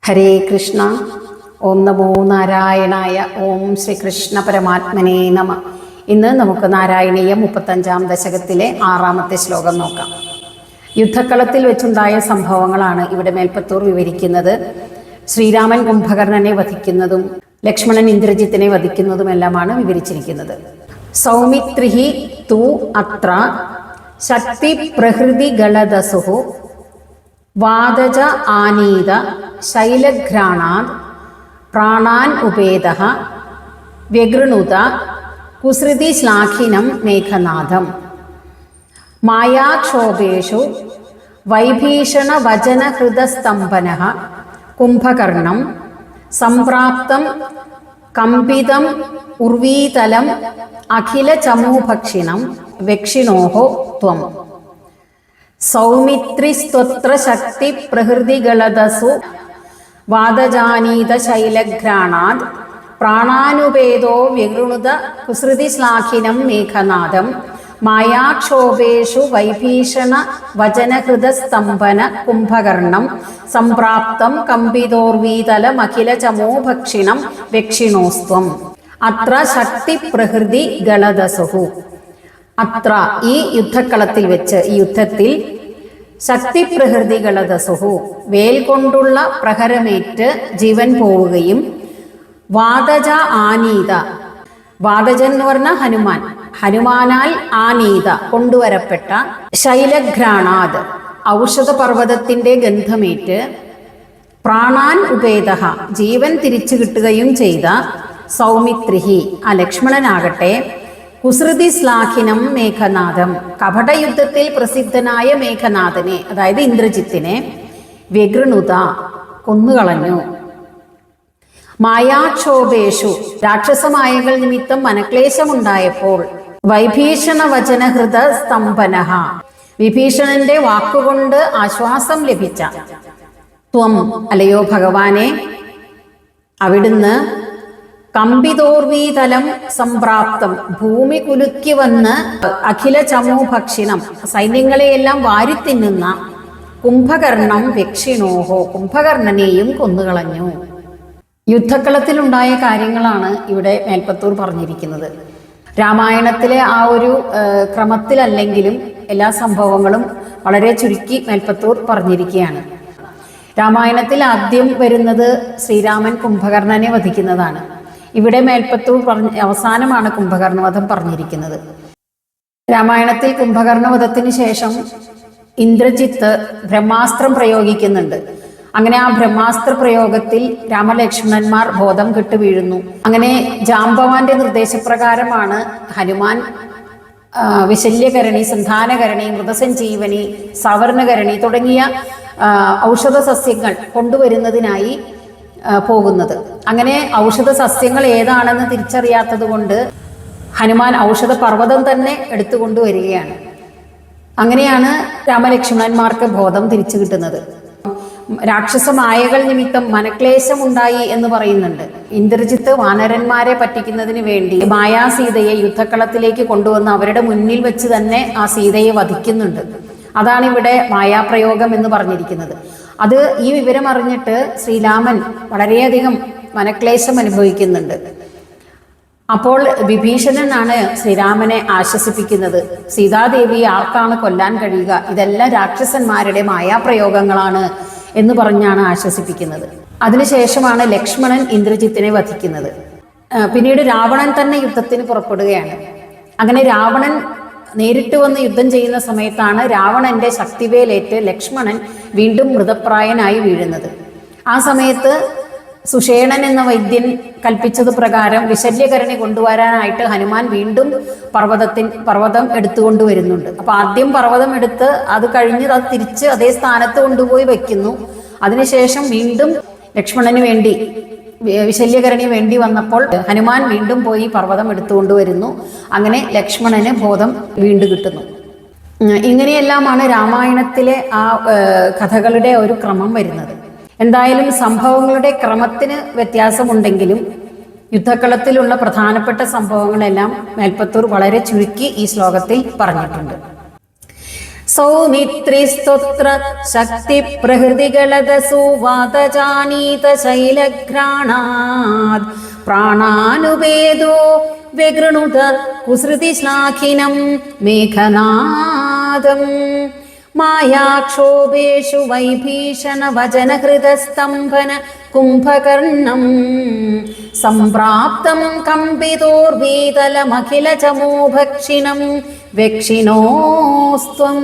ഹരേ കൃഷ്ണ. ഓം നമോ നാരായണായ. ഓം ശ്രീകൃഷ്ണ പരമാത്മനേ നമ. ഇന്ന് നമുക്ക് നാരായണീയം 35-ാം ദശകത്തിലെ 6-ാമത്തെ ശ്ലോകം നോക്കാം. യുദ്ധക്കളത്തിൽ വെച്ചുണ്ടായ സംഭവങ്ങളാണ് ഇവിടെ മേൽപ്പത്തൂർ വിവരിക്കുന്നത്. ശ്രീരാമൻ കുംഭകർണനെ വധിക്കുന്നതും ലക്ഷ്മണൻ ഇന്ദ്രജിത്തിനെ വധിക്കുന്നതുമെല്ലാമാണ് വിവരിച്ചിരിക്കുന്നത്. സൗമിത്രിഹി തു അത്ര ശക്തി പ്രഹൃതി ഗളദസുഹു വാദജ ആനീത ശൈലഘ്രാണാത് പ്രാണാൻ ഉപേദഃ വ്യഗൃണുത കുസൃതി ശ്ലാഘിനം മേഘനാഥം മായാക്ഷോഭേഷു വൈഭീഷണ വചനഹൃദസ്തംഭനഃ കുംഭകർണം സംപ്രാപ്തം കമ്പിതം ഉർവീതലം അഖില ചമൂഭക്ഷിണം വെക്ഷിണോഃ ത്വം സൗമിത്രിസ്ത്വത്ര ശക്തി പ്രഹൃതിഗളദസു വാദജാനീത ശൈലഘ്രാണാത് പ്രാണാനുപേദോ വ്യഗൃണുത കുസൃതി ശ്ലാഘിനം മേഘനാഥം മായാക്ഷോഭേഷു വൈഭീഷണ വചനഹൃദസ്തംഭന കുംഭകർണം സംപ്രാപ്തം കമ്പിതോർവീതലമഖില ചമോഭക്ഷിണം വെക്ഷിണോസ്ത്വം. അത്ര ശക്തി പ്രഹൃതി ഗളദസുഹു. അത്ര ഈ യുദ്ധക്കളത്തിൽ വെച്ച്, ഈ യുദ്ധത്തിൽ ശക്തി പ്രഹൃതി ഗളദസുഹു വേൽ കൊണ്ടുള്ള പ്രഹരമേറ്റ് ജീവൻ പോവുകയും വാദജ ആനീത, വാദജൻ എന്ന് പറഞ്ഞ ഹനുമാൻ, ഹനുമാനാൽ ആനീത കൊണ്ടുവരപ്പെട്ട ശൈലഘ്രാണാത് ഔഷധ പർവ്വതത്തിന്റെ ഗന്ധമേറ്റ് പ്രാണാൻ ഉപേദഃ ജീവൻ തിരിച്ചു കിട്ടുകയും ചെയ്ത സൗമിത്രിഹി ആ ലക്ഷ്മണനാകട്ടെ കുസൃതി ശ്ലാഘിനം മേഘനാഥം കപടയുദ്ധത്തിൽ പ്രസിദ്ധനായ മേഘനാഥനെ, അതായത് ഇന്ദ്രജിത്തിനെ വ്യഗൃണുത കൊന്നുകളഞ്ഞു. മായാക്ഷോഭേഷു രാക്ഷസമായകൾ നിമിത്തം മനക്ലേശമുണ്ടായപ്പോൾ വൈഭീഷണ വചനഹൃദ സ്തംഭനഃ വിഭീഷണന്റെ വാക്കുകൊണ്ട് ആശ്വാസം ലഭിച്ച ത്വം അല്ലയോ ഭഗവാനെ, അവിടുന്ന് കമ്പിതോർവീതലം സംപ്രാപ്തം ഭൂമി കുലുക്കി വന്ന് അഖില ചമൂഭക്ഷിണം സൈന്യങ്ങളെയെല്ലാം വാരിത്തിന്നുന്ന കുംഭകർണം വെക്ഷിണോഹോ കുംഭകർണനെയും കൊന്നുകളഞ്ഞു. യുദ്ധക്കളത്തിലുണ്ടായ കാര്യങ്ങളാണ് ഇവിടെ മേൽപ്പത്തൂർ പറഞ്ഞിരിക്കുന്നത്. രാമായണത്തിലെ ആ ഒരു ക്രമത്തിലല്ലെങ്കിലും എല്ലാ സംഭവങ്ങളും വളരെ ചുരുക്കി മേൽപ്പത്തൂർ പറഞ്ഞിരിക്കുകയാണ്. രാമായണത്തിൽ ആദ്യം വരുന്നത് ശ്രീരാമൻ കുംഭകർണനെ വധിക്കുന്നതാണ്. ഇവിടെ മേൽപ്പത്തൂർ അവസാനമാണ് കുംഭകർണവധം പറഞ്ഞിരിക്കുന്നത്. രാമായണത്തിൽ കുംഭകർണവധത്തിന് ശേഷം ഇന്ദ്രജിത്ത് ബ്രഹ്മാസ്ത്രം പ്രയോഗിക്കുന്നുണ്ട്. അങ്ങനെ ആ ബ്രഹ്മാസ്ത്ര പ്രയോഗത്തിൽ രാമലക്ഷ്മണന്മാർ ബോധം കെട്ട് വീഴുന്നു. അങ്ങനെ ജാംബവാന്റെ നിർദ്ദേശപ്രകാരമാണ് ഹനുമാൻ വിശല്യകരണി, സന്ധാനകരണി, മൃതസഞ്ജീവനി, സവർണകരണി തുടങ്ങിയ ഔഷധ സസ്യങ്ങൾ കൊണ്ടുവരുന്നതിനായി പോകുന്നത്. അങ്ങനെ ഔഷധ സസ്യങ്ങൾ ഏതാണെന്ന് തിരിച്ചറിയാത്തത് കൊണ്ട് ഹനുമാൻ ഔഷധ പർവ്വതം തന്നെ എടുത്തുകൊണ്ടുവരികയാണ്. അങ്ങനെയാണ് രാമലക്ഷ്മണന്മാർക്ക് ബോധം തിരിച്ചു കിട്ടുന്നത്. രാക്ഷസമായകൾ നിമിത്തം മനക്ലേശം ഉണ്ടായി എന്ന് പറയുന്നുണ്ട്. ഇന്ദ്രജിത്ത് വാനരന്മാരെ പറ്റിക്കുന്നതിന് വേണ്ടി മായാസീതയെ യുദ്ധക്കളത്തിലേക്ക് കൊണ്ടുവന്ന് അവരുടെ മുന്നിൽ വെച്ച് തന്നെ ആ സീതയെ വധിക്കുന്നുണ്ട്. അതാണ് ഇവിടെ മായാപ്രയോഗം എന്ന് പറഞ്ഞിരിക്കുന്നത്. അത് ഈ വിവരം അറിഞ്ഞിട്ട് ശ്രീരാമൻ വളരെയധികം മനക്ലേശം അനുഭവിക്കുന്നുണ്ട്. അപ്പോൾ വിഭീഷണനാണ് ശ്രീരാമനെ ആശ്വസിപ്പിക്കുന്നത്. സീതാദേവിയെ ആർക്കാണ് കൊല്ലാൻ കഴിയുക, ഇതെല്ലാം രാക്ഷസന്മാരുടെ മായാപ്രയോഗങ്ങളാണ് എന്ന് പറഞ്ഞാണ് ആശ്വസിപ്പിക്കുന്നത്. അതിനുശേഷമാണ് ലക്ഷ്മണൻ ഇന്ദ്രജിത്തിനെ വധിക്കുന്നത്. പിന്നീട് രാവണൻ തന്നെ യുദ്ധത്തിന് പുറപ്പെടുകയാണ്. അങ്ങനെ രാവണൻ നേരിട്ട് വന്ന് യുദ്ധം ചെയ്യുന്ന സമയത്താണ് രാവണന്റെ ശക്തിവേലേറ്റ് ലക്ഷ്മണൻ വീണ്ടും മൃതപ്രായനായി വീഴുന്നത്. ആ സമയത്ത് സുഷേണൻ എന്ന വൈദ്യൻ കൽപ്പിച്ചത് പ്രകാരം വിശല്യകരണി കൊണ്ടുവരാനായിട്ട് ഹനുമാൻ വീണ്ടും പർവ്വതം എടുത്തുകൊണ്ടുവരുന്നുണ്ട്. അപ്പൊ ആദ്യം പർവ്വതം എടുത്ത് അത് കഴിഞ്ഞ് അത് തിരിച്ച് അതേ സ്ഥാനത്ത് കൊണ്ടുപോയി വെക്കുന്നു. അതിനുശേഷം വീണ്ടും ലക്ഷ്മണന് വേണ്ടി വിശല്യകരണി വേണ്ടി വന്നപ്പോൾ ഹനുമാൻ വീണ്ടും പോയി പർവ്വതം എടുത്തുകൊണ്ടുവരുന്നു. അങ്ങനെ ലക്ഷ്മണന് ബോധം വീണ്ടും കിട്ടുന്നു. ഇങ്ങനെയെല്ലാമാണ് രാമായണത്തിലെ ആ കഥകളുടെ ഒരു ക്രമം വരുന്നത്. എന്തായാലും സംഭവങ്ങളുടെ ക്രമത്തിന് വ്യത്യാസമുണ്ടെങ്കിലും യുദ്ധക്കളത്തിലുള്ള പ്രധാനപ്പെട്ട സംഭവങ്ങളെല്ലാം മേൽപ്പത്തൂർ വളരെ ചുരുക്കി ഈ ശ്ലോകത്തിൽ പറഞ്ഞിട്ടുണ്ട്. സൗമിത്രിസ്തോത്ര ശക്തി പ്രഹൃതികളദസു വാതജാനീത ശൈലഘ്രാണാത് പ്രാണാനുവേദോ വ്യഗൃണുത കുസൃതി ശ്ലാഘിനം മേഘനാദം മായാക്ഷോഭേഷു വൈഭീഷണ വചനഹൃതസ്തംഭന കുംഭകർണം സംപ്രാപ്തം കമ്പിതോർവീതലമഖില ചമോഭക്ഷിണം വെക്ഷിണോസ്ത്വം.